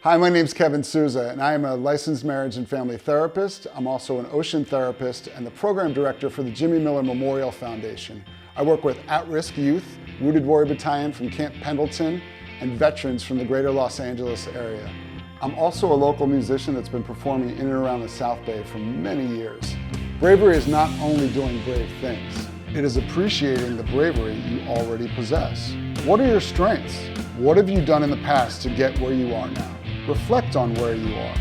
Hi, my name's Kevin Sousa, and I am a licensed marriage and family therapist. I'm also an ocean therapist and the program director for the Jimmy Miller Memorial Foundation. I work with at-risk youth, Wounded Warrior Battalion from Camp Pendleton, and veterans from the greater Los Angeles area. I'm also a local musician that's been performing in and around the South Bay for many years. Bravery is not only doing brave things, it is appreciating the bravery you already possess. What are your strengths? What have you done in the past to get where you are now? Reflect on where you are,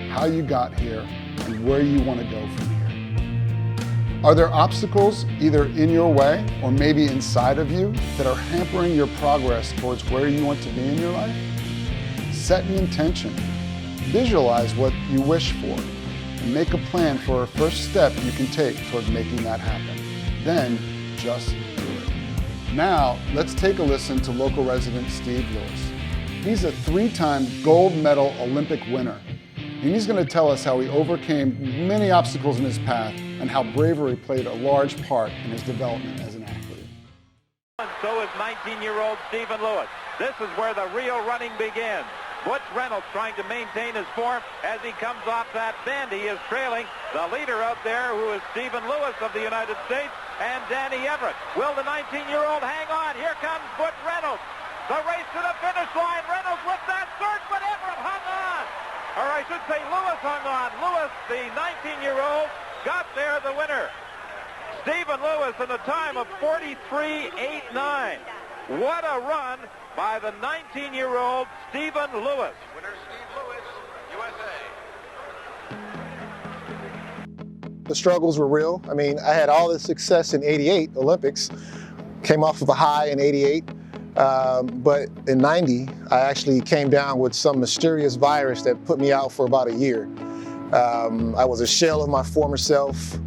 how you got here, and where you want to go from here. Are there obstacles either in your way or maybe inside of you that are hampering your progress towards where you want to be in your life? Set an intention. Visualize what you wish for and make a plan for a first step you can take toward making that happen. Then just do it. Now, let's take a listen to local resident Steve Lewis. He's a 3-time gold medal Olympic winner, and he's going to tell us how he overcame many obstacles in his path and how bravery played a large part in his development as an athlete. And so is 19-year-old Stephen Lewis. This is where the real running begins. Butch Reynolds trying to maintain his form as he comes off that bend. He is trailing the leader out there, who is Stephen Lewis of the United States, and Danny Everett. Will the 19-year-old hang on? Here comes Butch Reynolds. The race to the finish line. Reynolds with that surge, but Everett hung on. Or I should say Lewis hung on. Lewis, the 19-year-old, got there the winner. Stephen Lewis in a time of 43.89. What a run by the 19-year-old Stephen Lewis. Winner Steve Lewis, USA. The struggles were real. I mean, I had all this success in '88 Olympics, came off of a high in '88. But in '90, I actually came down with some mysterious virus that put me out for about a year. I was a shell of my former self.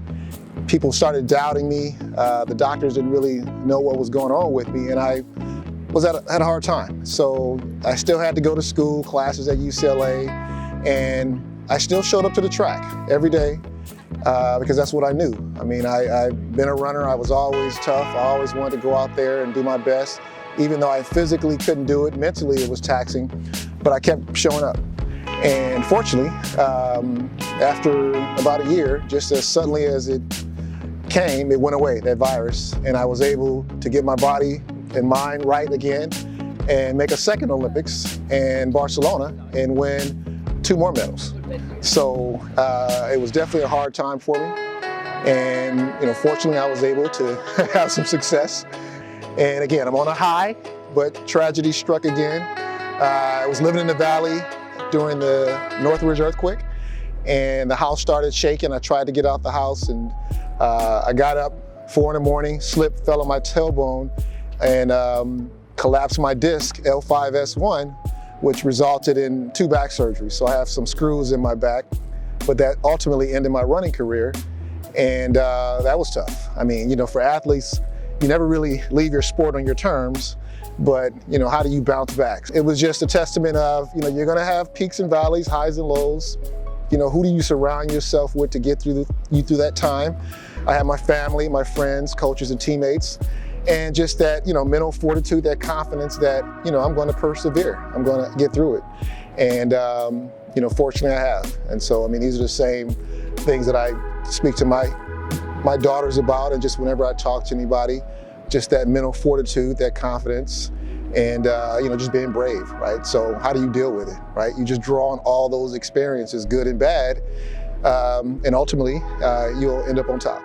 People started doubting me. The doctors didn't really know what was going on with me, and I was had a hard time. So I still had to go to school, classes at UCLA, and I still showed up to the track every day because that's what I knew. I mean, I've been a runner. I was always tough. I always wanted to go out there and do my best. Even though I physically couldn't do it, mentally it was taxing, but I kept showing up. And fortunately, after about a year, just as suddenly as it came, it went away, that virus, and I was able to get my body and mind right again and make a second Olympics in Barcelona and win 2 more medals. So it was definitely a hard time for me. And fortunately I was able to have some success. And again, I'm on a high, but tragedy struck again. I was living in the valley during the Northridge earthquake, and the house started shaking. I tried to get out the house, and I got up 4 in the morning, slipped, fell on my tailbone, and collapsed my disc, L5-S1, which resulted in 2 back surgeries. So I have some screws in my back, but that ultimately ended my running career, and that was tough. I mean, for athletes, you never really leave your sport on your terms, but how do you bounce back? It was just a testament of, you're gonna have peaks and valleys, highs and lows. Who do you surround yourself with to get through that time? I have my family, my friends, coaches and teammates, and just that, mental fortitude, that confidence that, I'm gonna persevere, I'm gonna get through it. And, fortunately I have. And so, I mean, these are the same things that I speak to my daughters about, and just whenever I talk to anybody, just that mental fortitude, that confidence, and just being brave, right? So how do you deal with it, right? You just draw on all those experiences, good and bad, and ultimately you'll end up on top.